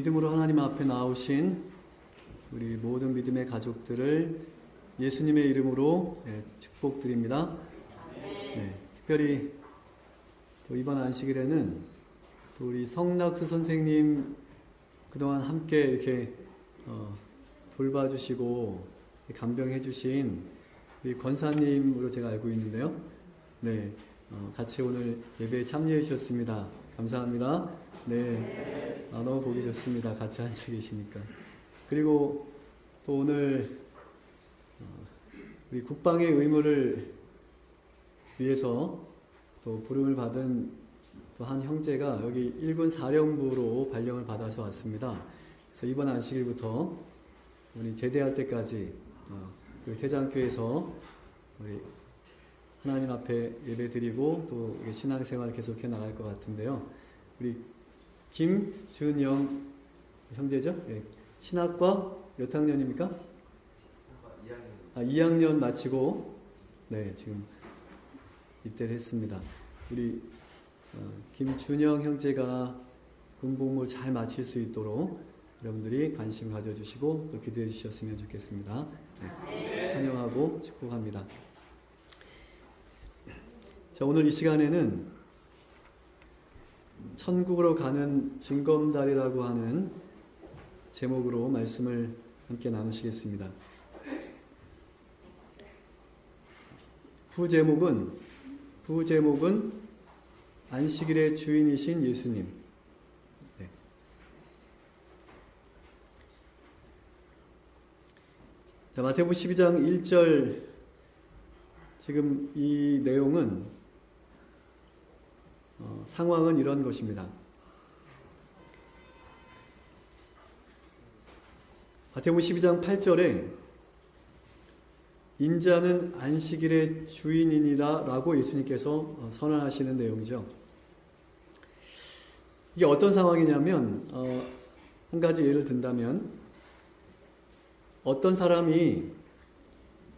믿음으로 하나님 앞에 나오신 우리 모든 믿음의 가족들을 예수님의 이름으로 축복드립니다. 네, 특별히 또 이번 안식일에는 또 우리 성낙수 선생님 그동안 함께 이렇게 돌봐주시고 간병해주신 우리 권사님으로 제가 알고 있는데요. 네, 같이 오늘 예배에 참여해 주셨습니다. 감사합니다. 네, 너무 보기 좋습니다. 같이 앉아 계시니까. 그리고 또 오늘 우리 국방의 의무를 위해서 또 부름을 받은 또 한 형제가 여기 1군 사령부로 발령을 받아서 왔습니다. 그래서 이번 안식일부터 우리 제대할 때까지 우리 대장교에서 우리 하나님 앞에 예배드리고 또 신앙생활 계속해 나갈 것 같은데요. 우리 김준영 형제죠? 예. 신학과 몇 학년입니까? 2학년. 2학년 마치고 네, 지금 입대를 했습니다. 우리 김준영 형제가 군복무 잘 마칠 수 있도록 여러분들이 관심 가져주시고 또 기도해 주셨으면 좋겠습니다. 네, 환영하고 축복합니다. 자, 오늘 이 시간에는 천국으로 가는 징검다리라고 하는 제목으로 말씀을 함께 나누시겠습니다. 부제목은 안식일의 주인이신 예수님. 네. 자, 마태복음 12장 1절 지금 이 내용은 상황은 이런 것입니다. 마태복음 12장 8절에 인자는 안식일의 주인이니라 라고 예수님께서 선언하시는 내용이죠. 이게 어떤 상황이냐면 한 가지 예를 든다면 어떤 사람이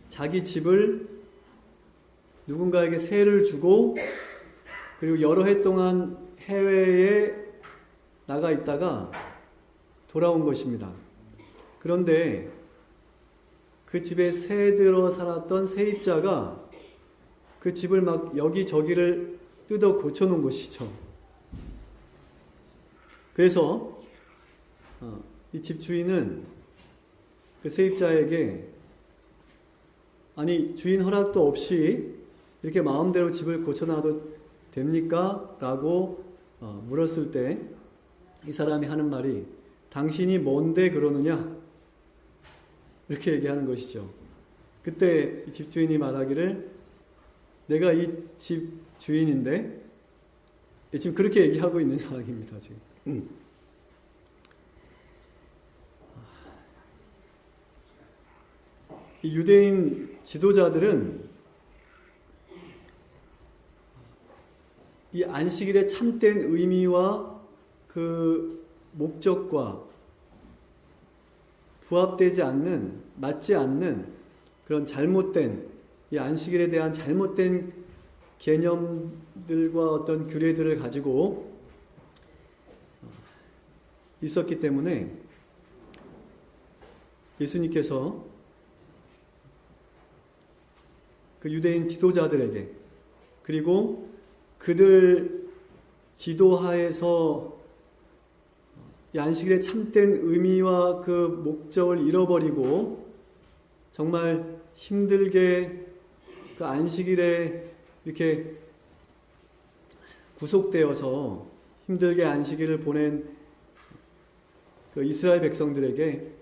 자기 집을 누군가에게 세를 주고 그리고 여러 해 동안 해외에 나가 있다가 돌아온 것입니다. 그런데 그 집에 새 들어 살았던 세입자가 그 집을 막 여기저기를 뜯어 고쳐놓은 것이죠. 그래서 이 집 주인은 그 세입자에게 아니 주인 허락도 없이 이렇게 마음대로 집을 고쳐놔도 됩니까? 라고 물었을 때 이 사람이 하는 말이 당신이 뭔데 그러느냐? 이렇게 얘기하는 것이죠. 그때 이 집주인이 말하기를 내가 이 집 주인인데 지금 그렇게 얘기하고 있는 상황입니다. 지금. 이 유대인 지도자들은 이 안식일의 참된 의미와 그 목적과 부합되지 않는, 맞지 않는 그런 잘못된, 이 안식일에 대한 잘못된 개념들과 어떤 규례들을 가지고 있었기 때문에 예수님께서 그 유대인 지도자들에게 그리고 그들 지도하에서 이 안식일의 참된 의미와 그 목적을 잃어버리고 정말 힘들게 그 안식일에 이렇게 구속되어서 힘들게 안식일을 보낸 그 이스라엘 백성들에게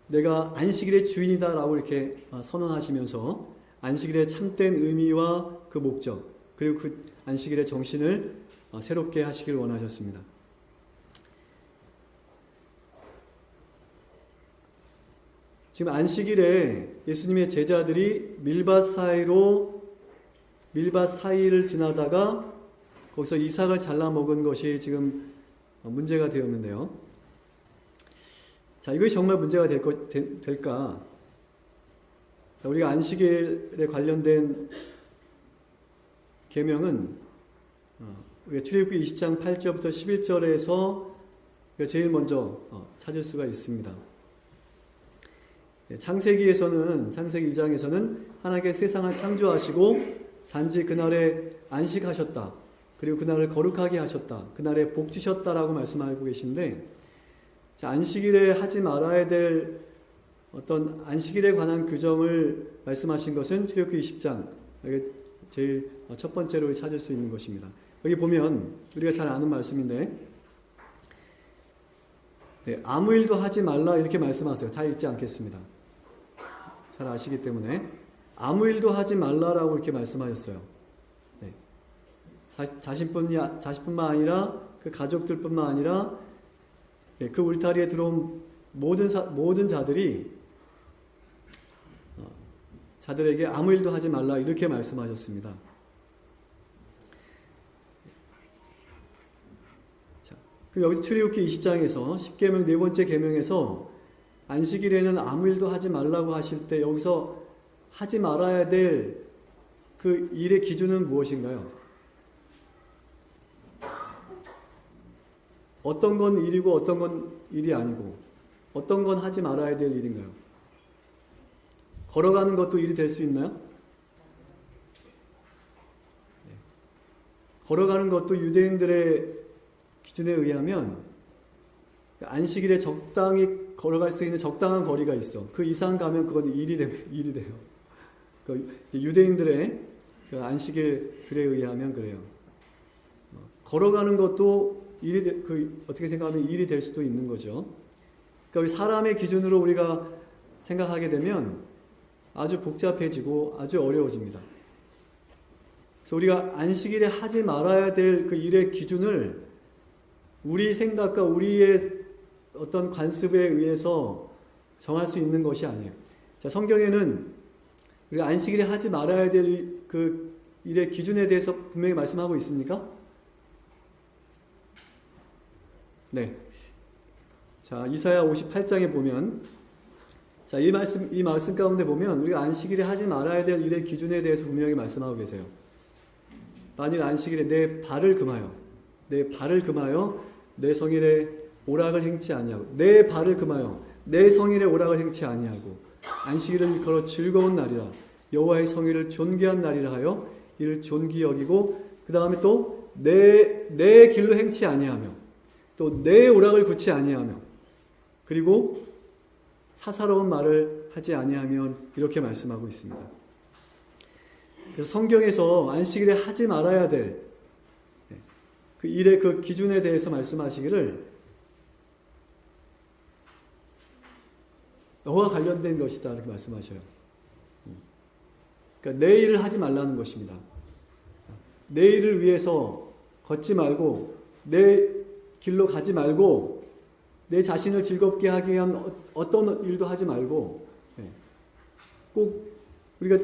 내가 안식일의 주인이다라고 이렇게 선언하시면서 안식일의 참된 의미와 그 목적 그리고 그 안식일의 정신을 새롭게 하시길 원하셨습니다. 지금 안식일에 예수님의 제자들이 밀밭 사이를 지나다가 거기서 이삭을 잘라 먹은 것이 지금 문제가 되었는데요. 자, 이것이 정말 문제가 될까? 우리가 안식일에 관련된 계명은 우리가 출애굽기 20장 8절부터 11절에서 제일 먼저 찾을 수가 있습니다. 창세기에서는, 창세기 2장에서는 하나님께서 세상을 창조하시고 단지 그날에 안식하셨다. 그리고 그날을 거룩하게 하셨다. 그날에 복 주셨다라고 말씀하고 계신데, 안식일에 하지 말아야 될 어떤 안식일에 관한 규정을 말씀하신 것은 출애굽기 20장, 이게 제일 첫 번째로 찾을 수 있는 것입니다. 여기 보면 우리가 잘 아는 말씀인데, 아무 일도 하지 말라 이렇게 말씀하세요. 다 읽지 않겠습니다. 잘 아시기 때문에 아무 일도 하지 말라라고 이렇게 말씀하셨어요. 네. 자신뿐만 아니라 그 가족들뿐만 아니라 그 울타리에 들어온 모든 자들에게 아무 일도 하지 말라 이렇게 말씀하셨습니다. 자, 여기서 출애굽기 20장에서 10계명 네 번째 계명에서 안식일에는 아무 일도 하지 말라고 하실 때 여기서 하지 말아야 될 그 일의 기준은 무엇인가요? 어떤 건 일이고 어떤 건 일이 아니고 어떤 건 하지 말아야 될 일인가요? 걸어가는 것도 일이 될 수 있나요? 네. 걸어가는 것도 유대인들의 기준에 의하면 안식일에 적당히 걸어갈 수 있는 적당한 거리가 있어. 그 이상 가면 그건 일이 돼요. 유대인들의 그 안식일 글에 의하면 그래요. 걸어가는 것도 어떻게 생각하면 일이 될 수도 있는 거죠. 그러니까 우리 사람의 기준으로 우리가 생각하게 되면 아주 복잡해지고 아주 어려워집니다. 그래서 우리가 안식일에 하지 말아야 될 그 일의 기준을 우리 생각과 우리의 어떤 관습에 의해서 정할 수 있는 것이 아니에요. 자, 성경에는 우리가 안식일에 하지 말아야 될 그 일의 기준에 대해서 분명히 말씀하고 있습니까? 네. 자, 이사야 58장에 보면, 자, 이 말씀 가운데 보면 우리가 안식일에 하지 말아야 될 일의 기준에 대해서 분명히 말씀하고 계세요. 만일 안식일에 내 발을 금하여 내 성일에 오락을 행치 아니하고 내 발을 금하여 내 성일에 오락을 행치 아니하고 안식일을 걸어 즐거운 날이라 여호와의 성일을 존귀한 날이라 하여 이를 존귀 여기고 그 다음에 또 내 길로 행치 아니하며 또 내 오락을 굳지 아니하며 그리고 사사로운 말을 하지 아니하면 이렇게 말씀하고 있습니다. 그래서 성경에서 안식일에 하지 말아야 될 그 일의 그 기준에 대해서 말씀하시기를 여호와 관련된 것이다 이렇게 말씀하셔요. 그러니까 내 일을 하지 말라는 것입니다. 내 일을 위해서 걷지 말고 내 길로 가지 말고 내 자신을 즐겁게 하기 위한 어떤 일도 하지 말고 꼭 우리가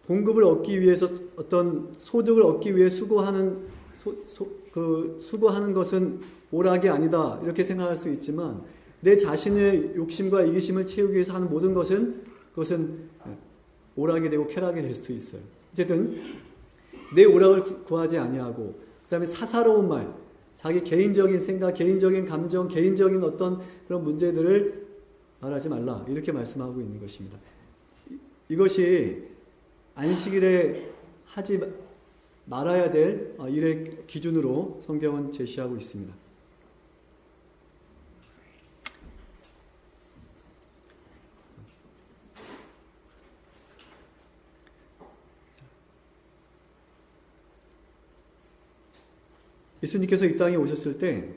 봉급을 얻기 위해서 어떤 소득을 얻기 위해 수고하는 것은 오락이 아니다 이렇게 생각할 수 있지만 내 자신의 욕심과 이기심을 채우기 위해서 하는 모든 그것은 오락이 되고 쾌락이 될 수도 있어요. 어쨌든 내 오락을 구하지 아니하고 그 다음에 사사로운 말, 자기 개인적인 생각, 개인적인 감정, 개인적인 어떤 그런 문제들을 말하지 말라 이렇게 말씀하고 있는 것입니다. 이것이 안식일에 하지 말아야 될 일의 기준으로 성경은 제시하고 있습니다. 예수님께서 이 땅에 오셨을 때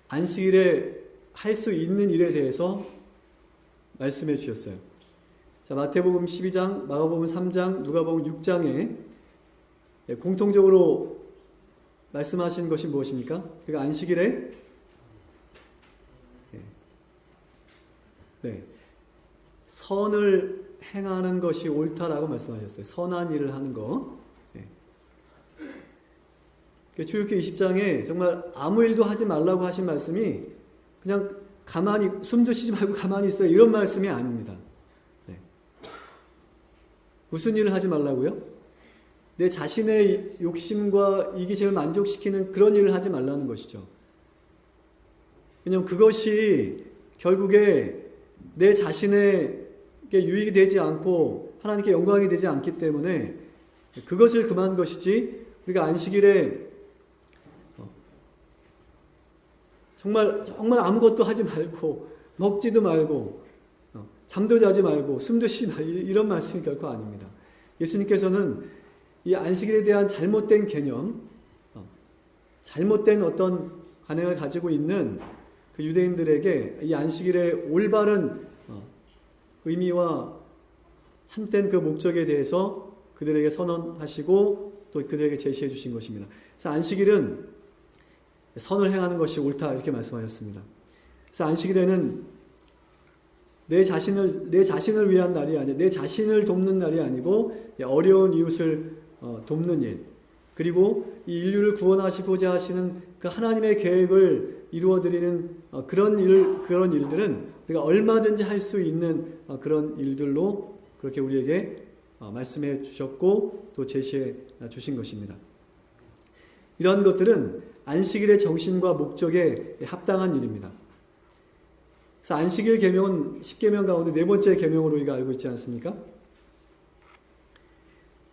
안식일에 할 수 있는 일에 대해서 말씀해 주셨어요. 자, 마태복음 12장, 마가복음 3장, 누가복음 6장에 공통적으로 말씀하신 것이 무엇입니까? 그러니까 안식일에 선을 행하는 것이 옳다라고 말씀하셨어요. 선한 일을 하는 거. 출애굽기 20장에 정말 아무 일도 하지 말라고 하신 말씀이 그냥 가만히 숨도 쉬지 말고 가만히 있어요 이런 말씀이 아닙니다. 무슨 일을 하지 말라고요? 내 자신의 욕심과 이기심을 만족시키는 그런 일을 하지 말라는 것이죠. 왜냐하면 그것이 결국에 내 자신에게 유익이 되지 않고 하나님께 영광이 되지 않기 때문에 그것을 금한 것이지, 우리가 안식일에 정말 아무것도 하지 말고 먹지도 말고 잠도 자지 말고 숨도 쉬지 말고 이런 말씀이 결코 아닙니다. 예수님께서는 이 안식일에 대한 잘못된 개념, 잘못된 어떤 관행을 가지고 있는 그 유대인들에게 이 안식일의 올바른 의미와 참된 그 목적에 대해서 그들에게 선언하시고 또 그들에게 제시해 주신 것입니다. 그래서 안식일은 선을 행하는 것이 옳다, 이렇게 말씀하셨습니다. 그래서 안식일에는 내 자신을 위한 날이 아니고, 내 자신을 돕는 날이 아니고 어려운 이웃을 돕는 일, 그리고 이 인류를 구원하시고자 하시는 그 하나님의 계획을 이루어드리는 그런 일들은 우리가 얼마든지 할 수 있는 그런 일들로 그렇게 우리에게 말씀해 주셨고 또 제시해 주신 것입니다. 이러한 것들은 안식일의 정신과 목적에 합당한 일입니다. 그래서 안식일 계명은 10계명 가운데 네 번째 계명으로 우리가 알고 있지 않습니까?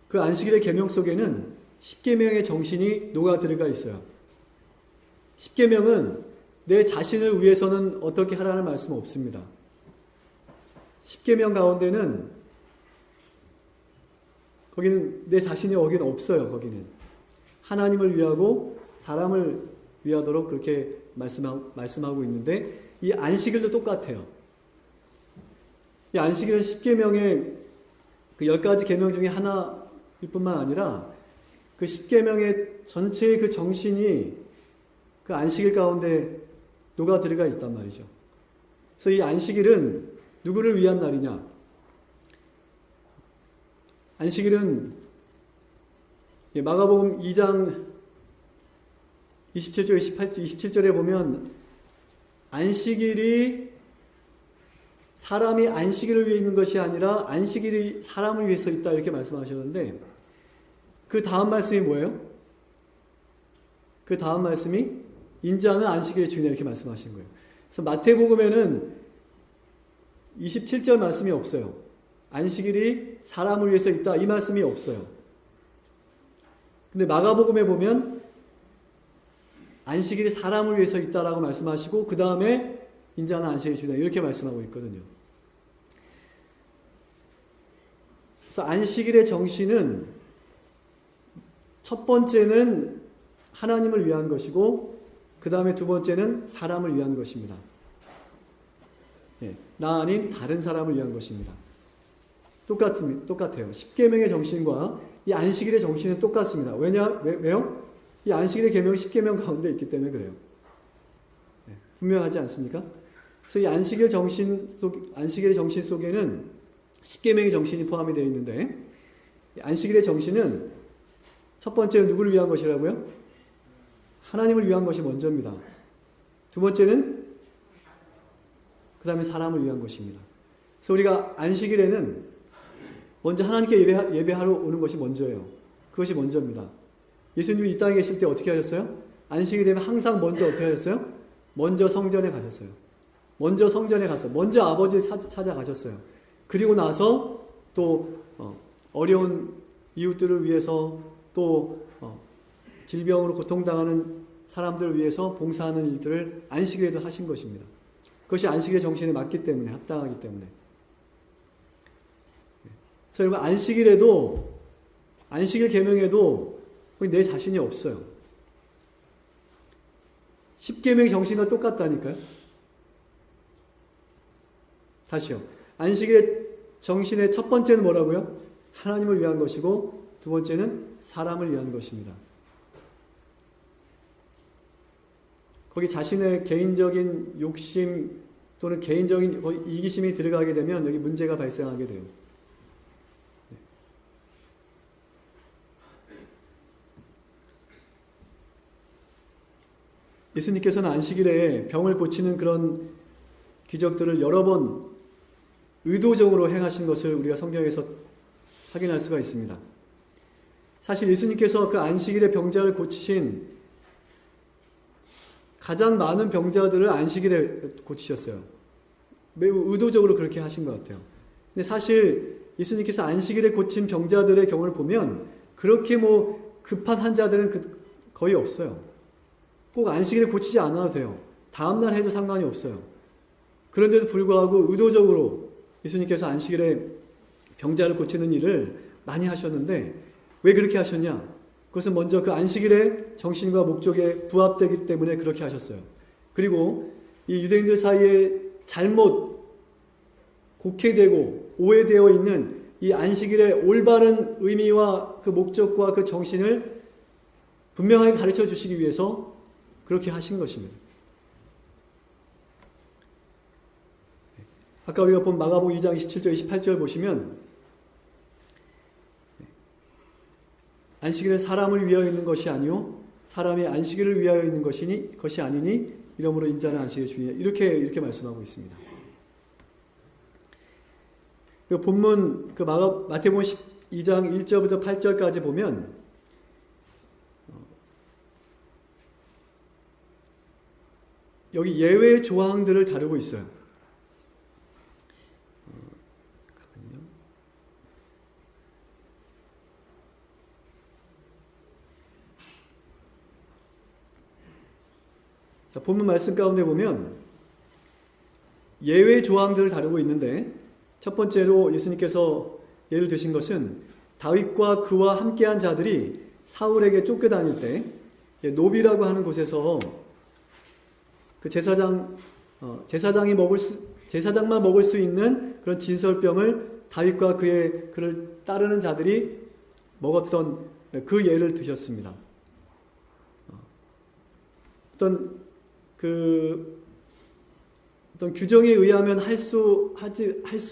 그 안식일의 계명 속에는 10계명의 정신이 녹아 들어가 있어요. 10계명은 내 자신을 위해서는 어떻게 하라는 말씀은 없습니다. 10계명 가운데는 거기는 내 자신이 거기는 없어요. 거기는 하나님을 위하고 사람을 위하도록 그렇게 말씀하고 있는데, 이 안식일도 똑같아요. 이 안식일은 10계명의 그 10가지 계명 중에 하나일 뿐만 아니라 그 10계명의 전체의 그 정신이 그 안식일 가운데 녹아 들어가 있단 말이죠. 그래서 이 안식일은 누구를 위한 날이냐? 안식일은 마가복음 2장 27절, 27절에 보면 안식일이 사람이 안식일을 위해 있는 것이 아니라 안식일이 사람을 위해서 있다, 이렇게 말씀하셨는데, 그 다음 말씀이 뭐예요? 그 다음 말씀이 인자는 안식일의 주인이다, 이렇게 말씀하신 거예요. 그래서 마태복음에는 27절 말씀이 없어요. 안식일이 사람을 위해서 있다, 이 말씀이 없어요. 근데 마가복음에 보면 안식일이 사람을 위해서 있다라고 말씀하시고 그 다음에 인자는 안식일의 주인이다, 이렇게 말씀하고 있거든요. 그래서 안식일의 정신은 첫 번째는 하나님을 위한 것이고 그 다음에 두 번째는 사람을 위한 것입니다. 나 아닌 다른 사람을 위한 것입니다. 똑같아요. 10계명의 정신과 이 안식일의 정신은 똑같습니다. 왜요? 이 안식일의 계명이 10계명 가운데 있기 때문에 그래요. 분명하지 않습니까? 그래서 이 안식일의 정신 속에는 10계명의 정신이 포함이 되어 있는데, 안식일의 정신은 첫 번째는 누구를 위한 것이라고요? 하나님을 위한 것이 먼저입니다. 두 번째는 그 다음에 사람을 위한 것입니다. 그래서 우리가 안식일에는 먼저 하나님께 예배하러 오는 것이 먼저예요. 그것이 먼저입니다. 예수님이 이 땅에 계실 때 어떻게 하셨어요? 안식일이 되면 항상 먼저 어떻게 하셨어요? 먼저 성전에 가셨어요. 먼저 성전에 가서 먼저 아버지를 찾아가셨어요. 그리고 나서 또 어려운 이웃들을 위해서 또 질병으로 고통당하는 사람들을 위해서 봉사하는 일들을 안식일에도 하신 것입니다. 그것이 안식일의 정신에 맞기 때문에, 합당하기 때문에. 그래서 여러분, 안식일 계명에도 내 자신이 없어요. 10계명의 정신과 똑같다니까요. 다시요. 안식일의 정신의 첫 번째는 뭐라고요? 하나님을 위한 것이고 두 번째는 사람을 위한 것입니다. 거기 자신의 개인적인 욕심 또는 개인적인 이기심이 들어가게 되면 여기 문제가 발생하게 돼요. 예수님께서는 안식일에 병을 고치는 그런 기적들을 여러 번 의도적으로 행하신 것을 우리가 성경에서 확인할 수가 있습니다. 사실 예수님께서 그 안식일에 병자를 고치신 가장 많은 병자들을 안식일에 고치셨어요. 매우 의도적으로 그렇게 하신 것 같아요. 근데 사실 예수님께서 안식일에 고친 병자들의 경우를 보면 그렇게 급한 환자들은 거의 없어요. 꼭 안식일에 고치지 않아도 돼요. 다음날 해도 상관이 없어요. 그런데도 불구하고 의도적으로 예수님께서 안식일에 병자를 고치는 일을 많이 하셨는데 왜 그렇게 하셨냐? 그것은 먼저 그 안식일의 정신과 목적에 부합되기 때문에 그렇게 하셨어요. 그리고 이 유대인들 사이에 잘못 곡해되고 오해되어 있는 이 안식일의 올바른 의미와 그 목적과 그 정신을 분명하게 가르쳐 주시기 위해서 그렇게 하신 것입니다. 아까 우리가 본 마가복음 2장 27절 28절 보시면 안식일은 사람을 위하여 있는 것이 아니요 사람이 안식일을 위하여 있는 것이 아니니 이러므로 인자는 안식일을 주니라 이렇게 말씀하고 있습니다. 그리고 본문 마태복음 2장 1절부터 8절까지 보면 여기 예외 조항들을 다루고 있어요. 자, 본문 말씀 가운데 보면 예외 조항들을 다루고 있는데 첫 번째로 예수님께서 예를 드신 것은 다윗과 그와 함께한 자들이 사울에게 쫓겨다닐 때 노비라고 하는 곳에서 그 제사장만 먹을 수 있는 그런 진설병을 다윗과 그를 따르는 자들이 먹었던 그 예를 드셨습니다. 어떤 규정에 의하면 할 수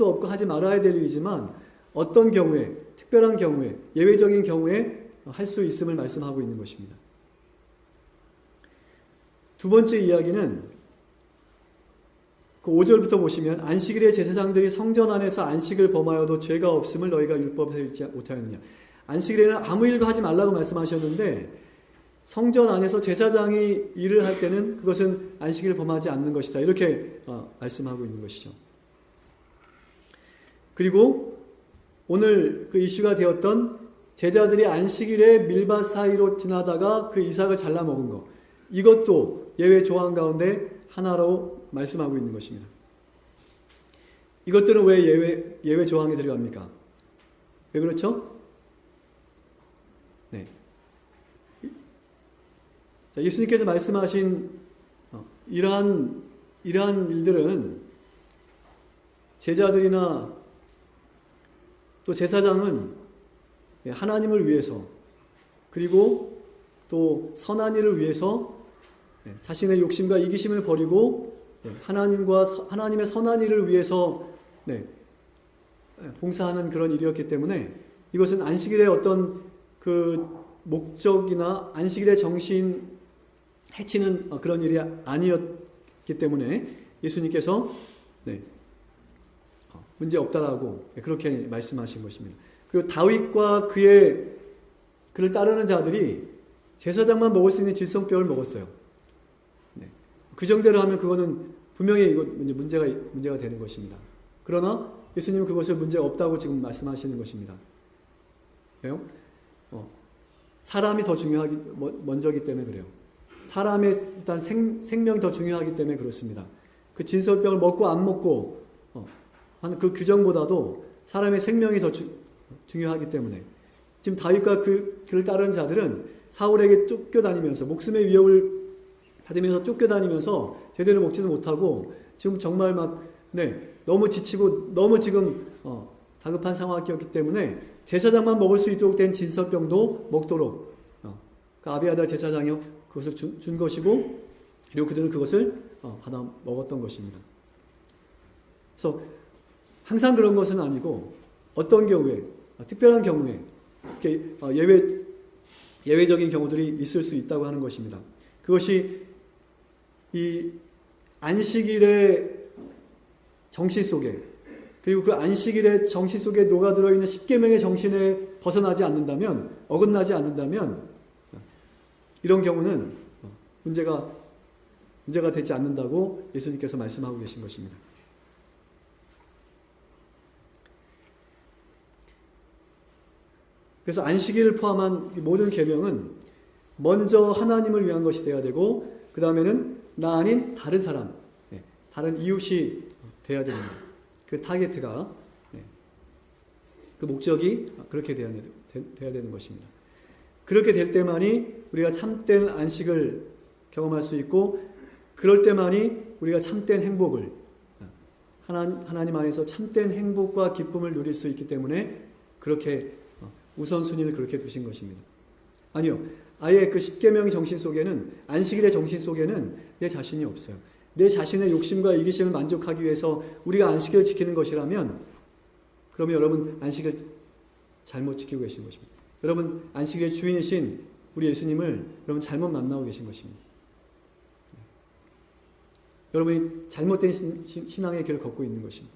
없고 하지 말아야 될 일이지만 어떤 경우에, 특별한 경우에, 예외적인 경우에 할 수 있음을 말씀하고 있는 것입니다. 두 번째 이야기는 그 5절부터 보시면 안식일에 제사장들이 성전 안에서 안식을 범하여도 죄가 없음을 너희가 율법에서 읽지 못하였느냐. 안식일에는 아무 일도 하지 말라고 말씀하셨는데 성전 안에서 제사장이 일을 할 때는 그것은 안식일을 범하지 않는 것이다. 이렇게 말씀하고 있는 것이죠. 그리고 오늘 그 이슈가 되었던 제자들이 안식일에 밀밭 사이로 지나다가 그 이삭을 잘라 먹은 것. 이것도 예외 조항 가운데 하나로 말씀하고 있는 것입니다. 이것들은 왜 예외 조항에 들어갑니까? 왜 그렇죠? 네. 자, 예수님께서 말씀하신 이러한 일들은 제자들이나 또 제사장은 하나님을 위해서 그리고 또 선한 일을 위해서 자신의 욕심과 이기심을 버리고 하나님의 선한 일을 위해서 봉사하는 그런 일이었기 때문에 이것은 안식일의 어떤 그 목적이나 안식일의 정신 해치는 그런 일이 아니었기 때문에 예수님께서 문제 없다라고 그렇게 말씀하신 것입니다. 그리고 다윗과 그를 따르는 자들이 제사장만 먹을 수 있는 질성병을 먹었어요. 그 정도로 하면 그거는 분명히 이거 문제가 되는 것입니다. 그러나 예수님은 그것을 문제가 없다고 지금 말씀하시는 것입니다. 왜요? 사람이 더 먼저기 때문에 그래요. 사람의 일단 생명이 더 중요하기 때문에 그렇습니다. 그 진설병을 먹고 안 먹고 하는 그 규정보다도 사람의 생명이 더 중요하기 때문에 지금 다윗과 그를 따르는 자들은 사울에게 쫓겨다니면서 목숨의 위협을 받으면서 쫓겨다니면서 제대로 먹지도 못하고 지금 정말 너무 지치고 너무 지금 다급한 상황이었기 때문에 제사장만 먹을 수 있도록 된 진설병도 먹도록 그 아비아달 제사장이 그것을 준 것이고 그리고 그들은 그것을 받아 먹었던 것입니다. 그래서 항상 그런 것은 아니고 어떤 경우에 특별한 경우에 이렇게 예외적인 경우들이 있을 수 있다고 하는 것입니다. 그것이 이 안식일의 정신 속에 그리고 그 안식일의 정신 속에 녹아들어 있는 십계명의 정신에 벗어나지 않는다면, 어긋나지 않는다면 이런 경우는 문제가 되지 않는다고 예수님께서 말씀하고 계신 것입니다. 그래서 안식일을 포함한 모든 계명은 먼저 하나님을 위한 것이 되어야 되고, 그 다음에는 나 아닌 다른 사람, 다른 이웃이 되어야 됩니다. 그 타겟가, 그 목적이 그렇게 되어야 되는 것입니다. 그렇게 될 때만이 우리가 참된 안식을 경험할 수 있고, 그럴 때만이 우리가 참된 행복을, 하나님 안에서 참된 행복과 기쁨을 누릴 수 있기 때문에 그렇게 우선순위를 그렇게 두신 것입니다. 아니요, 아예 그 십계명 정신 속에는, 안식일의 정신 속에는 내 자신이 없어요. 내 자신의 욕심과 이기심을 만족하기 위해서 우리가 안식일을 지키는 것이라면, 그러면 여러분 안식을 잘못 지키고 계신 것입니다. 여러분 안식일의 주인이신 우리 예수님을 여러분 잘못 만나고 계신 것입니다. 여러분이 잘못된 신앙의 길을 걷고 있는 것입니다.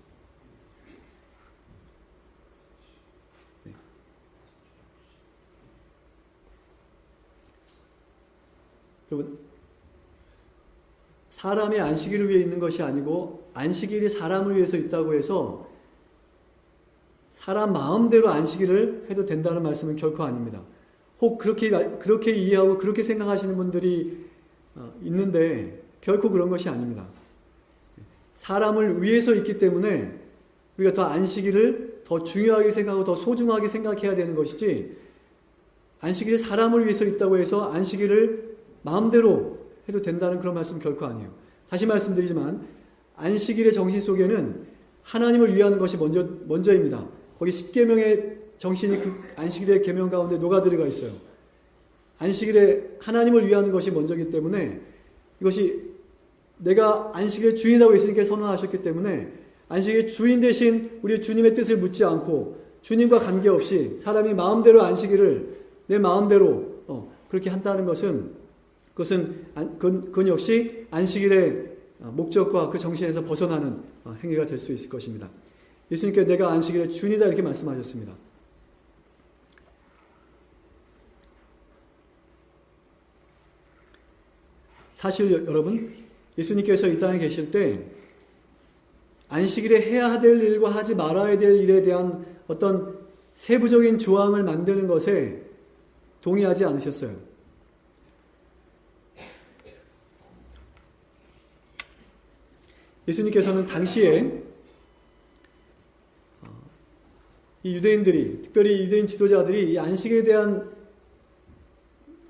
여러분, 사람의 안식일을 위해 있는 것이 아니고 안식일이 사람을 위해서 있다고 해서 사람 마음대로 안식일을 해도 된다는 말씀은 결코 아닙니다. 혹 그렇게 이해하고 그렇게 생각하시는 분들이 있는데 결코 그런 것이 아닙니다. 사람을 위해서 있기 때문에 우리가 더 안식일을 더 중요하게 생각하고 더 소중하게 생각해야 되는 것이지, 안식일이 사람을 위해서 있다고 해서 안식일을 마음대로 해도 된다는 그런 말씀 결코 아니에요. 다시 말씀드리지만 안식일의 정신 속에는 하나님을 위하는 것이 먼저입니다. 거기 십계명의 정신이 그 안식일의 계명 가운데 녹아들어가 있어요. 안식일에 하나님을 위하는 것이 먼저이기 때문에, 이것이 내가 안식일의 주인이라고 예수님께서 선언하셨기 때문에 안식일의 주인 대신 우리 주님의 뜻을 묻지 않고 주님과 관계없이 사람이 마음대로 안식일을 내 마음대로 그렇게 한다는 것은, 그건 역시 안식일의 목적과 그 정신에서 벗어나는 행위가 될 수 있을 것입니다. 예수님께서 내가 안식일의 주인이다 이렇게 말씀하셨습니다. 사실 여러분, 예수님께서 이 땅에 계실 때 안식일에 해야 될 일과 하지 말아야 될 일에 대한 어떤 세부적인 조항을 만드는 것에 동의하지 않으셨어요. 예수님께서는 당시에 이 유대인들이, 특별히 유대인 지도자들이 이 안식에 대한,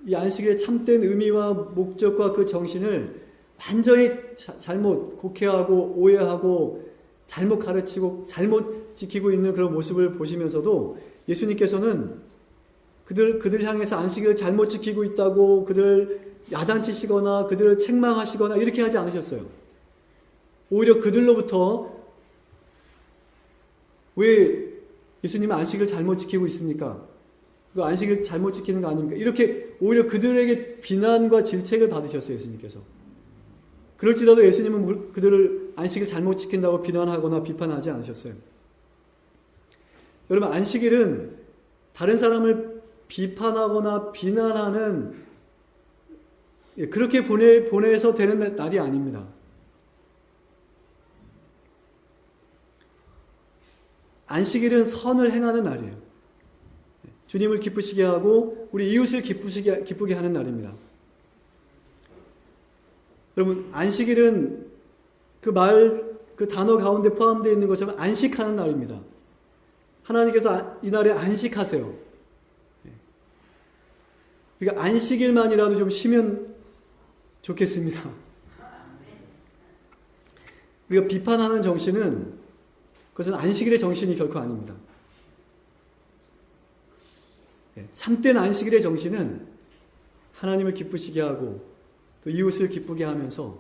이 안식의 참된 의미와 목적과 그 정신을 완전히 잘못 곡해하고 오해하고 잘못 가르치고 잘못 지키고 있는 그런 모습을 보시면서도 예수님께서는 그들 향해서 안식일을 잘못 지키고 있다고 그들을 야단치시거나 그들을 책망하시거나 이렇게 하지 않으셨어요. 오히려 그들로부터 왜 예수님은 안식을 잘못 지키고 있습니까? 그 안식을 잘못 지키는 거 아닙니까? 이렇게 오히려 그들에게 비난과 질책을 받으셨어요, 예수님께서. 그럴지라도 예수님은 그들을 안식을 잘못 지킨다고 비난하거나 비판하지 않으셨어요. 여러분, 안식일은 다른 사람을 비판하거나 비난하는, 그렇게 보내서 되는 날이 아닙니다. 안식일은 선을 행하는 날이에요. 주님을 기쁘시게 하고 우리 이웃을 기쁘게 하는 날입니다. 여러분, 안식일은 그 단어 가운데 포함되어 있는 것처럼 안식하는 날입니다. 하나님께서 이 날에 안식하세요. 그러니까 안식일만이라도 좀 쉬면 좋겠습니다. 우리가 비판하는 정신은, 그것은 안식일의 정신이 결코 아닙니다. 참된 안식일의 정신은 하나님을 기쁘시게 하고 또 이웃을 기쁘게 하면서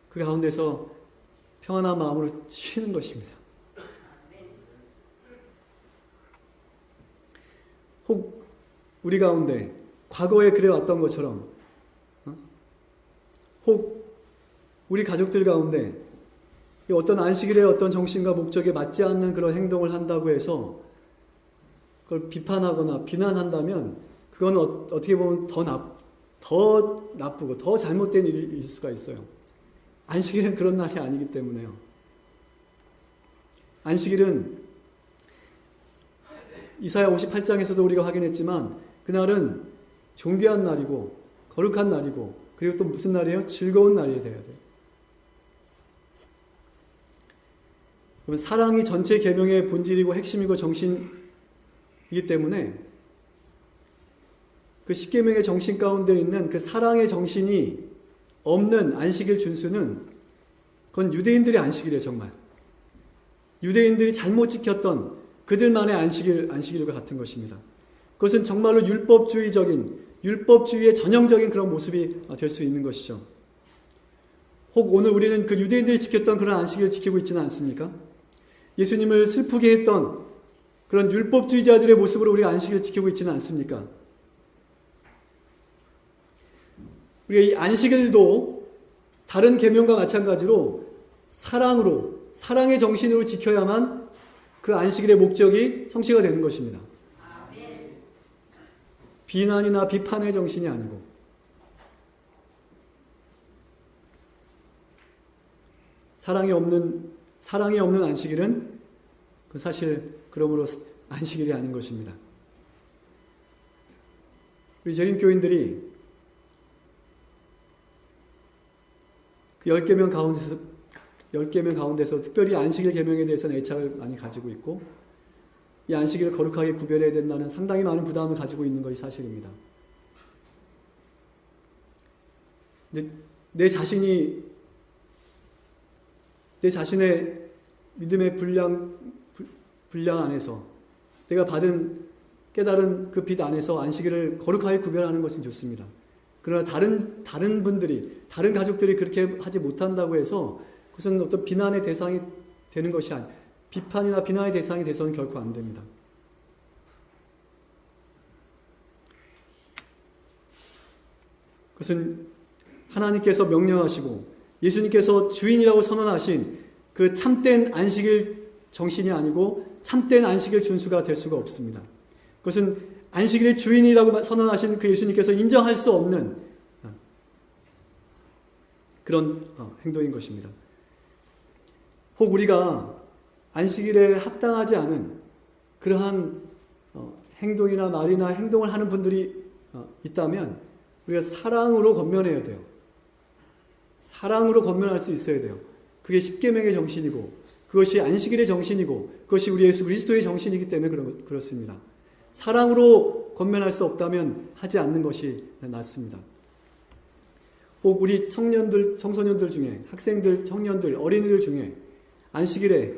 그 가운데서 평안한 마음으로 쉬는 것입니다. 혹 우리 가운데 과거에 그래왔던 것처럼, 혹 우리 가족들 가운데 어떤 안식일의 어떤 정신과 목적에 맞지 않는 그런 행동을 한다고 해서 그걸 비판하거나 비난한다면 그건 어떻게 보면 더 나쁘고 더 잘못된 일일 수가 있어요. 안식일은 그런 날이 아니기 때문에요. 안식일은 이사야 58장에서도 우리가 확인했지만 그날은 존귀한 날이고 거룩한 날이고 그리고 또 무슨 날이에요? 즐거운 날이 되어야 돼요. 그러면 사랑이 전체 계명의 본질이고 핵심이고 정신이기 때문에 그 십계명의 정신 가운데 있는 그 사랑의 정신이 없는 안식일 준수는 그건 유대인들의 안식일이에요. 정말 유대인들이 잘못 지켰던 그들만의 안식일과 같은 것입니다. 그것은 정말로 율법주의의 전형적인 그런 모습이 될 수 있는 것이죠. 혹 오늘 우리는 그 유대인들이 지켰던 그런 안식일을 지키고 있지는 않습니까? 예수님을 슬프게 했던 그런 율법주의자들의 모습으로 우리가 안식일을 지키고 있지는 않습니까? 우리가 이 안식일도 다른 계명과 마찬가지로 사랑의 정신으로 지켜야만 그 안식일의 목적이 성취가 되는 것입니다. 비난이나 비판의 정신이 아니고 사랑이 없는 안식일은 그 사실 그러므로 안식일이 아닌 것입니다. 우리 재림교인들이 그 10계명 가운데서 특별히 안식일 계명에 대해서는 애착을 많이 가지고 있고 이 안식일을 거룩하게 구별해야 된다는 상당히 많은 부담을 가지고 있는 것이 사실입니다. 근데 내 자신의 믿음의 분량 안에서 내가 깨달은 그 빛 안에서 안식일을 거룩하게 구별하는 것은 좋습니다. 그러나 다른 분들이, 다른 가족들이 그렇게 하지 못한다고 해서 그것은 어떤 비난의 대상이 되는 것이 아니에요. 비판이나 비난의 대상이 돼서는 결코 안 됩니다. 그것은 하나님께서 명령하시고 예수님께서 주인이라고 선언하신 그 참된 안식일 정신이 아니고 참된 안식일 준수가 될 수가 없습니다. 그것은 안식일의 주인이라고 선언하신 그 예수님께서 인정할 수 없는 그런 행동인 것입니다. 혹 우리가 안식일에 합당하지 않은 그러한 행동이나 말이나 행동을 하는 분들이 있다면 우리가 사랑으로 권면해야 돼요. 사랑으로 권면할 수 있어야 돼요. 그게 십계명의 정신이고 그것이 안식일의 정신이고 그것이 우리 예수 그리스도의 정신이기 때문에 그렇습니다. 사랑으로 권면할 수 없다면 하지 않는 것이 낫습니다. 혹 우리 청소년들 중에 학생들, 청년들, 어린이들 중에 안식일에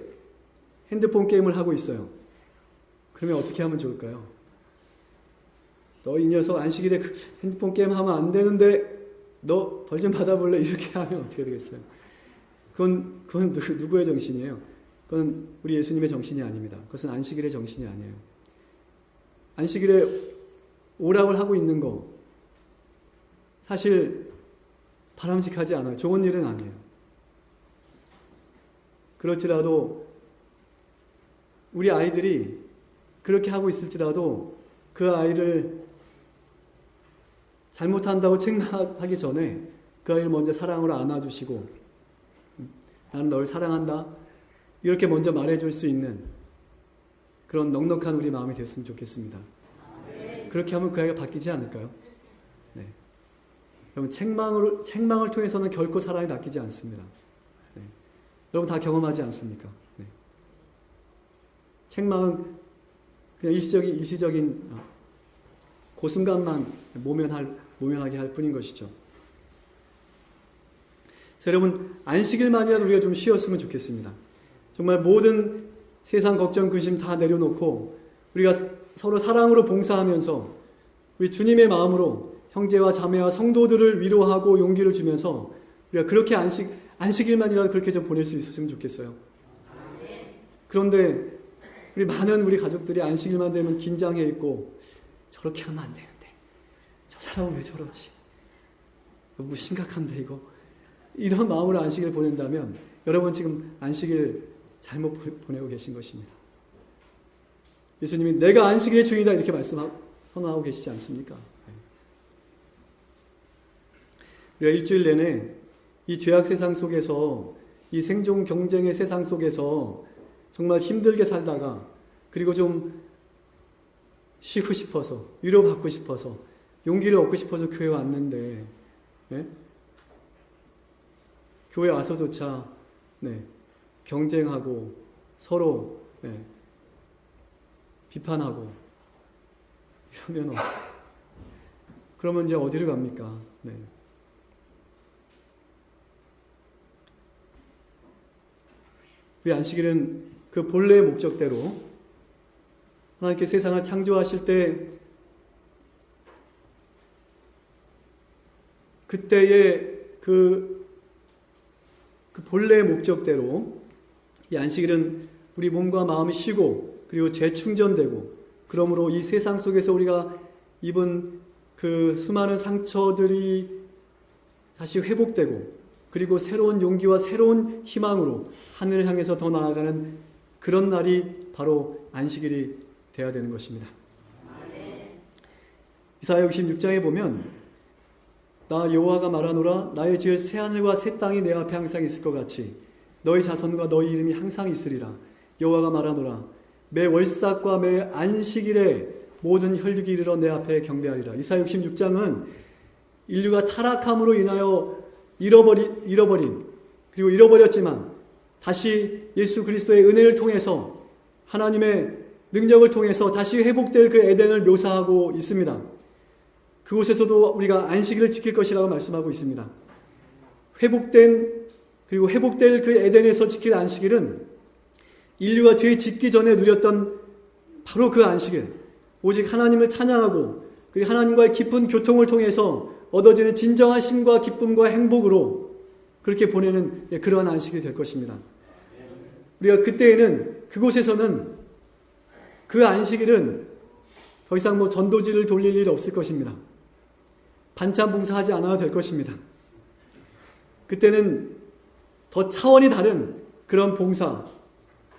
핸드폰 게임을 하고 있어요. 그러면 어떻게 하면 좋을까요? 너 이 녀석 안식일에 핸드폰 게임 하면 안 되는데 너 벌 좀 받아볼래? 이렇게 하면 어떻게 되겠어요? 그건 누구의 정신이에요? 그건 우리 예수님의 정신이 아닙니다. 그것은 안식일의 정신이 아니에요. 안식일에 오락을 하고 있는 거 사실 바람직하지 않아요. 좋은 일은 아니에요. 그렇지라도 우리 아이들이 그렇게 하고 있을지라도 그 아이를 잘못한다고 책망하기 전에 그 아이를 먼저 사랑으로 안아주시고 나는 널 사랑한다 이렇게 먼저 말해줄 수 있는 그런 넉넉한 우리 마음이 됐으면 좋겠습니다. 그렇게 하면 그 아이가 바뀌지 않을까요? 네. 여러분 책망을 통해서는 결코 사랑이 바뀌지 않습니다. 네. 여러분 다 경험하지 않습니까? 네. 책망은 그냥 일시적인 그 순간만 모면하게 할 뿐인 것이죠. 자, 여러분 안식일만이라도 우리가 좀 쉬었으면 좋겠습니다. 정말 모든 세상 걱정 근심 다 내려놓고 우리가 서로 사랑으로 봉사하면서 우리 주님의 마음으로 형제와 자매와 성도들을 위로하고 용기를 주면서 우리가 그렇게 안식일만이라도 그렇게 좀 보낼 수 있었으면 좋겠어요. 그런데 우리 가족들이 안식일만 되면 긴장해 있고 저렇게 하면 안 되는데 저 사람은 왜 저러지? 너무 심각한데 이거 이런 마음으로 안식일을 보낸다면 여러분 지금 안식일 잘못 보내고 계신 것입니다. 예수님이 내가 안식일의 주인이다 이렇게 선언하고 계시지 않습니까? 우리가 일주일 내내 이 죄악 세상 속에서, 이 생존 경쟁의 세상 속에서 정말 힘들게 살다가, 그리고 좀 쉬고 싶어서, 위로받고 싶어서, 용기를 얻고 싶어서 교회 왔는데, 네? 교회 와서조차 경쟁하고 서로 비판하고 이러면 그러면 이제 어디를 갑니까? 우리 안식일은 그 본래의 목적대로 하나님께 세상을 창조하실 때 그때의 그 본래의 목적대로 이 안식일은 우리 몸과 마음이 쉬고 그리고 재충전되고, 그러므로 이 세상 속에서 우리가 입은 그 수많은 상처들이 다시 회복되고, 그리고 새로운 용기와 새로운 희망으로 하늘을 향해서 더 나아가는 그런 날이 바로 안식일이 되어야 되는 것입니다. 이사야 66장에 보면 나 여호와가 말하노라 나의 지을 새 하늘과 새 땅이 내 앞에 항상 있을 것 같이 너희 자손과 너희 이름이 항상 있으리라. 여호와가 말하노라 매 월삭과 매 안식일에 모든 혈육이 이르러 내 앞에 경배하리라. 이사야 66장은 인류가 타락함으로 인하여 잃어버린 그리고 잃어버렸지만 다시 예수 그리스도의 은혜를 통해서 하나님의 능력을 통해서 다시 회복될 그 에덴을 묘사하고 있습니다. 그곳에서도 우리가 안식일을 지킬 것이라고 말씀하고 있습니다. 회복될 그 에덴에서 지킬 안식일은 인류가 죄 짓기 전에 누렸던 바로 그 안식일, 오직 하나님을 찬양하고 그리고 하나님과의 깊은 교통을 통해서 얻어지는 진정한 쉼과 기쁨과 행복으로 그렇게 보내는 그러한 안식이 될 것입니다. 우리가 그때에는 그곳에서는 그 안식일은 더 이상 전도지를 돌릴 일 없을 것입니다. 반찬 봉사하지 않아도 될 것입니다. 그때는 더 차원이 다른 그런 봉사,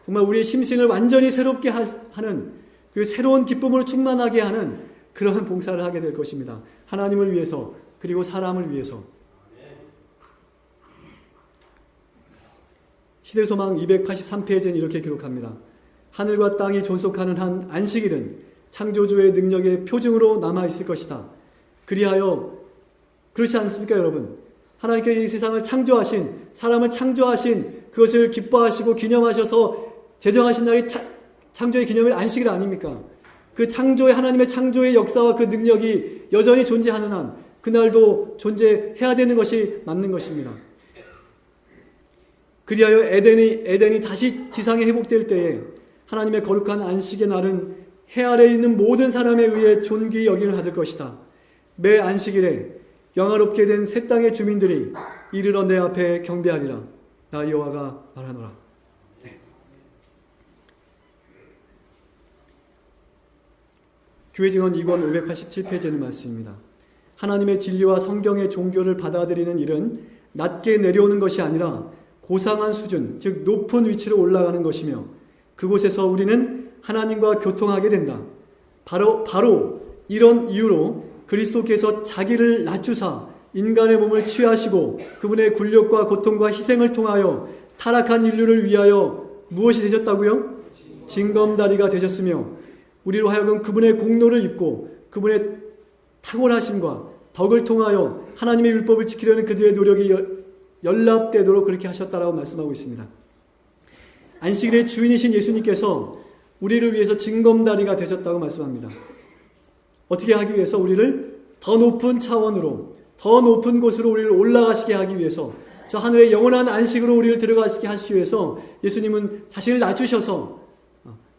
정말 우리의 심신을 완전히 새롭게 하는, 그리고 새로운 기쁨으로 충만하게 하는 그러한 봉사를 하게 될 것입니다. 하나님을 위해서, 그리고 사람을 위해서. 시대소망 283페이지는 이렇게 기록합니다. 하늘과 땅이 존속하는 한 안식일은 창조주의 능력의 표징으로 남아있을 것이다. 그리하여, 그렇지 않습니까 여러분? 하나님께서 이 세상을 창조하신, 사람을 창조하신 그것을 기뻐하시고 기념하셔서 제정하신 날이 창조의 기념일 안식일 아닙니까? 그 하나님의 창조의 역사와 그 능력이 여전히 존재하는 한 그날도 존재해야 되는 것이 맞는 것입니다. 그리하여 에덴이 다시 지상에 회복될 때에 하나님의 거룩한 안식의 날은 해 아래에 있는 모든 사람에 의해 존귀히 여김을 받을 것이다. 매 안식일에 영화롭게 된 새 땅의 주민들이 이르러 내 앞에 경배하리라. 나 여호와가 말하노라. 교회 증언 2권 587페이지의 말씀입니다. 하나님의 진리와 성경의 종교를 받아들이는 일은 낮게 내려오는 것이 아니라 고상한 수준, 즉 높은 위치로 올라가는 것이며 그곳에서 우리는 하나님과 교통하게 된다. 바로 이런 이유로 그리스도께서 자기를 낮추사 인간의 몸을 취하시고 그분의 굴욕과 고통과 희생을 통하여 타락한 인류를 위하여 무엇이 되셨다고요? 징검다리가 되셨으며 우리로 하여금 그분의 공로를 입고 그분의 탁월하심과 덕을 통하여 하나님의 율법을 지키려는 그들의 노력이 연합되도록 그렇게 하셨다라고 말씀하고 있습니다. 안식일의 주인이신 예수님께서 우리를 위해서 징검다리가 되셨다고 말씀합니다. 어떻게 하기 위해서? 우리를 더 높은 차원으로, 더 높은 곳으로 우리를 올라가시게 하기 위해서, 저 하늘의 영원한 안식으로 우리를 들어가시게 하시기 위해서 예수님은 자신을 낮추셔서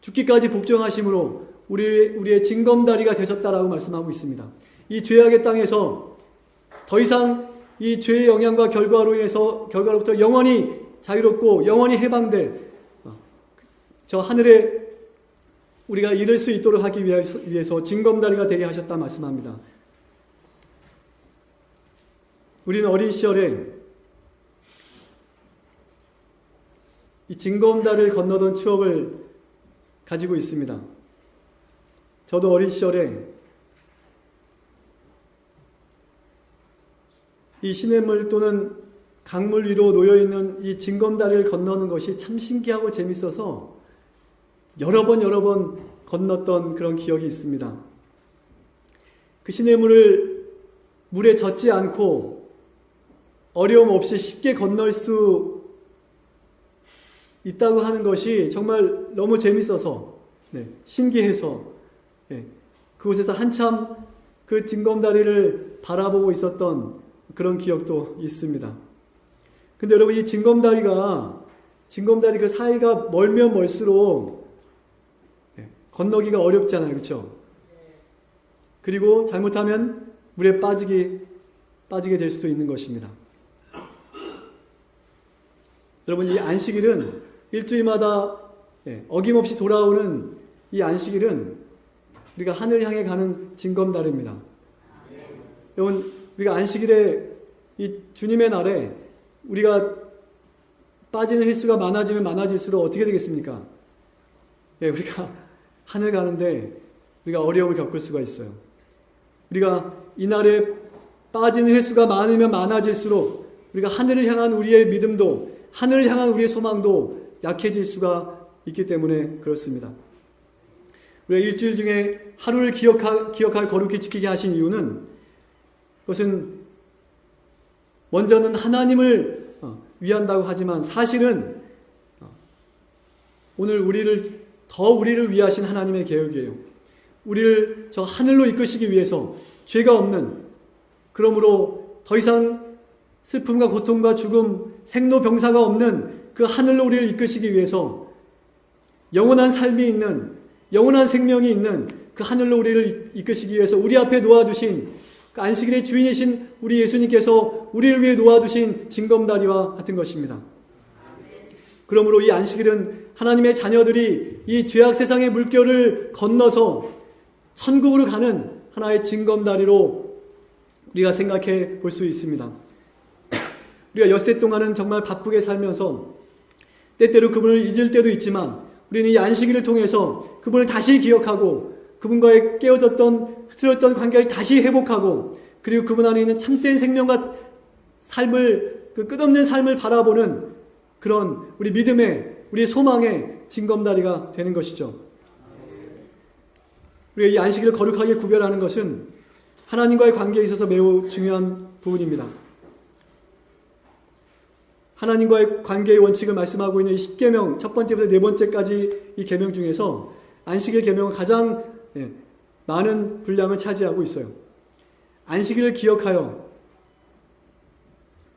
죽기까지 복종하심으로 우리의 징검다리가 되셨다라고 말씀하고 있습니다. 이 죄악의 땅에서 더 이상 이 죄의 영향과 결과로부터 영원히 자유롭고 영원히 해방될 저 하늘에 우리가 이룰 수 있도록 하기 위해서 징검다리가 되게 하셨다 말씀합니다. 우리는 어린 시절에 이 징검다리를 건너던 추억을 가지고 있습니다. 저도 어린 시절에 이 시냇물 또는 강물 위로 놓여있는 이 징검다리를 건너는 것이 참 신기하고 재밌어서 여러 번 건넜던 그런 기억이 있습니다. 그 시냇물을 물에 젖지 않고 어려움 없이 쉽게 건널 수 있다고 하는 것이 정말 너무 재밌어서, 신기해서, 그곳에서 한참 그 징검다리를 바라보고 있었던 그런 기억도 있습니다. 근데 여러분, 이 징검다리 그 사이가 멀면 멀수록 건너기가 어렵잖아요. 그렇죠? 그리고 잘못하면 물에 빠지게 될 수도 있는 것입니다. 여러분, 이 안식일은 일주일마다 어김없이 돌아오는 이 안식일은 우리가 하늘 향해 가는 징검다리입니다. 여러분, 우리가 안식일에 이 주님의 날에 우리가 빠지는 횟수가 많아지면 많아질수록 어떻게 되겠습니까? 우리가 하늘 가는데 우리가 어려움을 겪을 수가 있어요. 우리가 이 날에 빠지는 횟수가 많으면 많아질수록 우리가 하늘을 향한 우리의 믿음도, 하늘을 향한 우리의 소망도 약해질 수가 있기 때문에 그렇습니다. 우리가 일주일 중에 하루를 기억할 거룩히 지키게 하신 이유는, 그것은 먼저는 하나님을 위한다고 하지만 사실은 오늘 우리를 위하신 하나님의 계획이에요. 우리를 저 하늘로 이끄시기 위해서, 죄가 없는, 그러므로 더 이상 슬픔과 고통과 죽음, 생로병사가 없는 그 하늘로 우리를 이끄시기 위해서 영원한 삶이 있는, 영원한 생명이 있는 그 하늘로 우리를 이끄시기 위해서 우리 앞에 놓아두신 그 안식일의 주인이신 우리 예수님께서 우리를 위해 놓아두신 징검다리와 같은 것입니다. 그러므로 이 안식일은 하나님의 자녀들이 이 죄악 세상의 물결을 건너서 천국으로 가는 하나의 징검다리로 우리가 생각해 볼 수 있습니다. 우리가 엿새 동안은 정말 바쁘게 살면서 때때로 그분을 잊을 때도 있지만, 우리는 이 안식일을 통해서 그분을 다시 기억하고 그분과의 깨어졌던, 흐트러졌던 관계를 다시 회복하고, 그리고 그분 안에 있는 참된 생명과 삶을, 그 끝없는 삶을 바라보는 그런 우리 믿음의, 우리 소망의 징검다리가 되는 것이죠. 우리가 이 안식일을 거룩하게 구별하는 것은 하나님과의 관계에 있어서 매우 중요한 부분입니다. 하나님과의 관계의 원칙을 말씀하고 있는 이 10계명, 첫 번째부터 네 번째까지 이 계명 중에서 안식일 계명은 가장 많은 분량을 차지하고 있어요. 안식일을 기억하여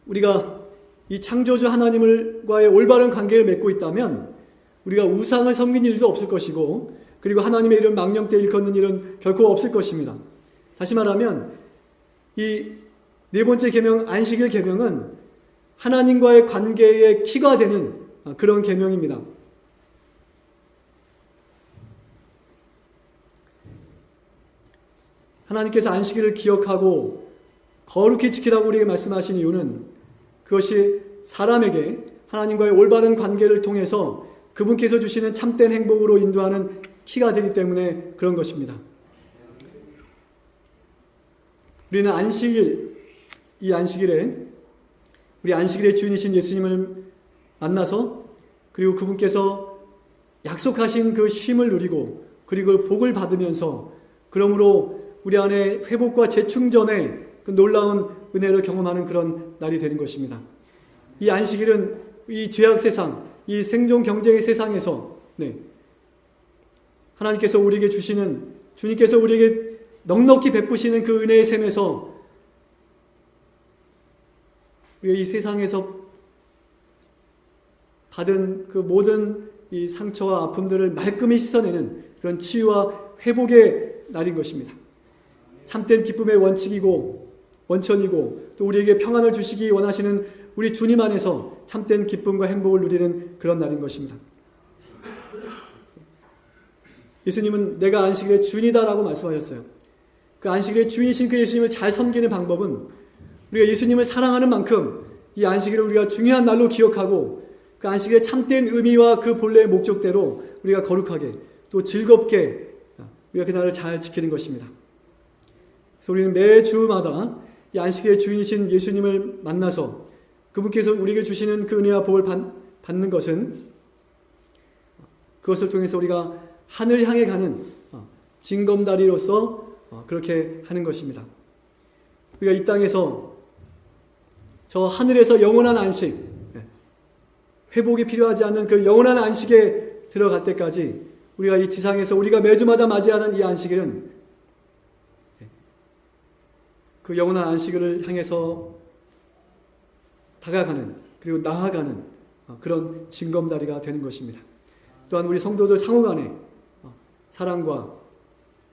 우리가 이 창조주 하나님과의 올바른 관계를 맺고 있다면 우리가 우상을 섬긴 일도 없을 것이고, 그리고 하나님의 이름 망령되이 일컫는 일은 결코 없을 것입니다. 다시 말하면 이 네 번째 계명, 안식일 계명은 하나님과의 관계의 키가 되는 그런 계명입니다. 하나님께서 안식일을 기억하고 거룩히 지키라고 우리에게 말씀하신 이유는, 그것이 사람에게 하나님과의 올바른 관계를 통해서 그분께서 주시는 참된 행복으로 인도하는 키가 되기 때문에 그런 것입니다. 우리는 이 안식일에 우리 안식일의 주인이신 예수님을 만나서, 그리고 그분께서 약속하신 그 쉼을 누리고, 그리고 복을 받으면서, 그러므로 우리 안에 회복과 재충전의 그 놀라운 은혜를 경험하는 그런 날이 되는 것입니다. 이 안식일은 이 죄악 세상, 이 생존 경쟁의 세상에서 하나님께서 우리에게 주시는, 주님께서 우리에게 넉넉히 베푸시는 그 은혜의 셈에서 우리가 이 세상에서 받은 그 모든 이 상처와 아픔들을 말끔히 씻어내는 그런 치유와 회복의 날인 것입니다. 참된 기쁨의 원천이고 또 우리에게 평안을 주시기 원하시는 우리 주님 안에서 참된 기쁨과 행복을 누리는 그런 날인 것입니다. 예수님은 내가 안식일의 주인이다라고 말씀하셨어요. 그 안식일의 주인이신 그 예수님을 잘 섬기는 방법은 우리가 예수님을 사랑하는 만큼 이 안식일을 우리가 중요한 날로 기억하고, 그 안식일의 참된 의미와 그 본래의 목적대로 우리가 거룩하게 또 즐겁게 우리가 그날을 잘 지키는 것입니다. 그래서 우리는 매주마다 이 안식일의 주인이신 예수님을 만나서 그분께서 우리에게 주시는 그 은혜와 복을 받는 것은 그것을 통해서 우리가 하늘 향해 가는 징검다리로서 그렇게 하는 것입니다. 우리가 이 땅에서 저 하늘에서 영원한 안식, 회복이 필요하지 않는 그 영원한 안식에 들어갈 때까지 우리가 이 지상에서 우리가 매주마다 맞이하는 이 안식일은 그 영원한 안식을 향해서 다가가는 그리고 나아가는 그런 징검다리가 되는 것입니다. 또한 우리 성도들 상호 간의 사랑과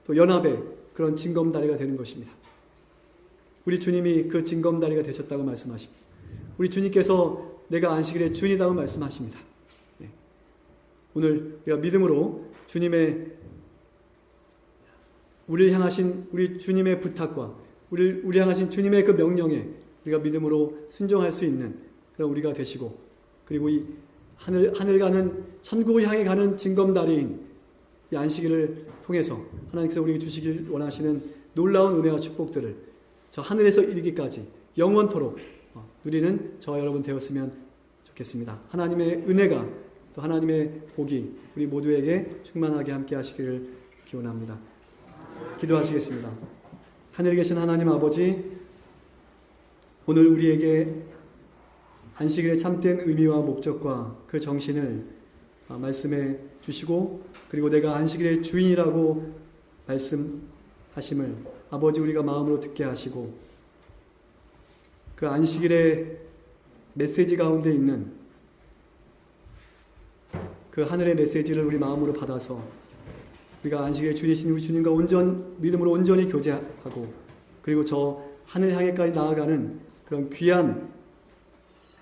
또 연합의 그런 징검다리가 되는 것입니다. 우리 주님이 그 징검다리가 되셨다고 말씀하십니다. 우리 주님께서 내가 안식일의 주인이라고 말씀하십니다. 오늘 우리가 믿음으로 주님의 우리를 향하신 우리 주님의 부탁과 우리 향하신 주님의 그 명령에 우리가 믿음으로 순종할 수 있는 그런 우리가 되시고, 그리고 이 하늘 가는 천국을 향해 가는 징검다리인 이 안식일을 통해서 하나님께서 우리에게 주시길 원하시는 놀라운 은혜와 축복들을 저 하늘에서 이르기까지 영원토록 누리는 저와 여러분 되었으면 좋겠습니다. 하나님의 은혜가 또 하나님의 복이 우리 모두에게 충만하게 함께 하시기를 기원합니다. 기도하시겠습니다. 하늘에 계신 하나님 아버지, 오늘 우리에게 안식일의 참된 의미와 목적과 그 정신을 말씀해 주시고, 그리고 내가 안식일의 주인이라고 말씀하심을 아버지 우리가 마음으로 듣게 하시고, 그 안식일의 메시지 가운데 있는 그 하늘의 메시지를 우리 마음으로 받아서 우리가 안식일의 주이신 우리 주님과 믿음으로 온전히 교제하고, 그리고 저 하늘 향해까지 나아가는 그런 귀한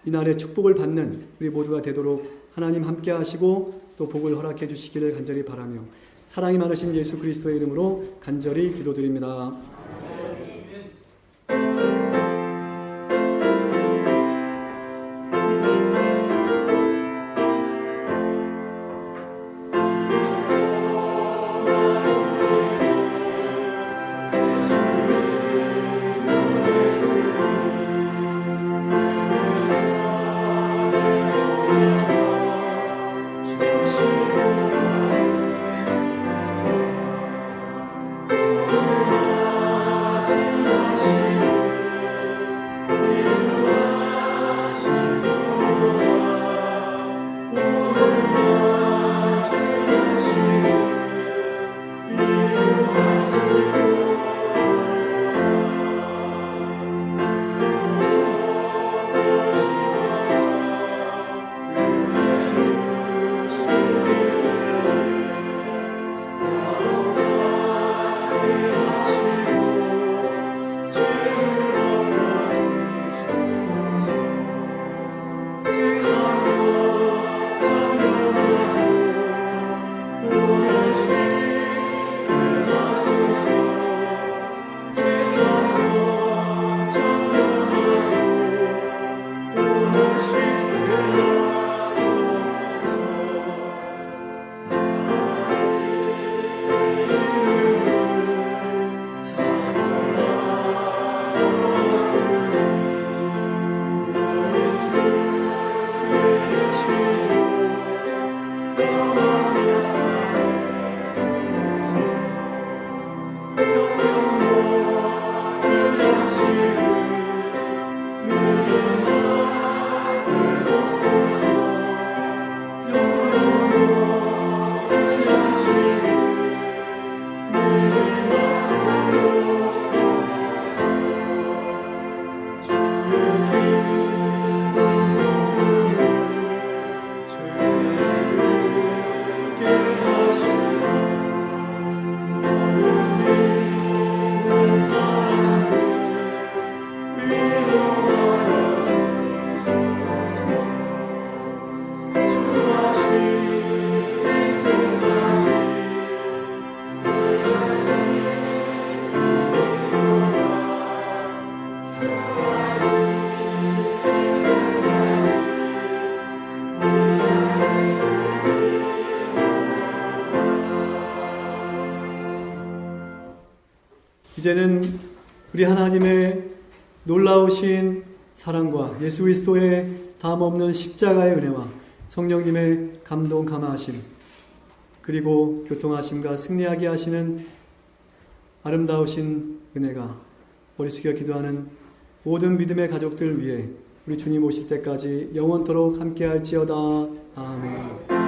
이날의 축복을 받는 우리 모두가 되도록 하나님 함께 하시고 또 복을 허락해 주시기를 간절히 바라며 사랑이 많으신 예수 그리스도의 이름으로 간절히 기도드립니다. 이제는 우리 하나님의 놀라우신 사랑과 예수 그리스도의 다함없는 십자가의 은혜와 성령님의 감동 감화하심, 그리고 교통하심과 승리하게 하시는 아름다우신 은혜가 머리 숙여 기도하는 모든 믿음의 가족들 위해 우리 주님 오실 때까지 영원토록 함께할지어다. 아멘.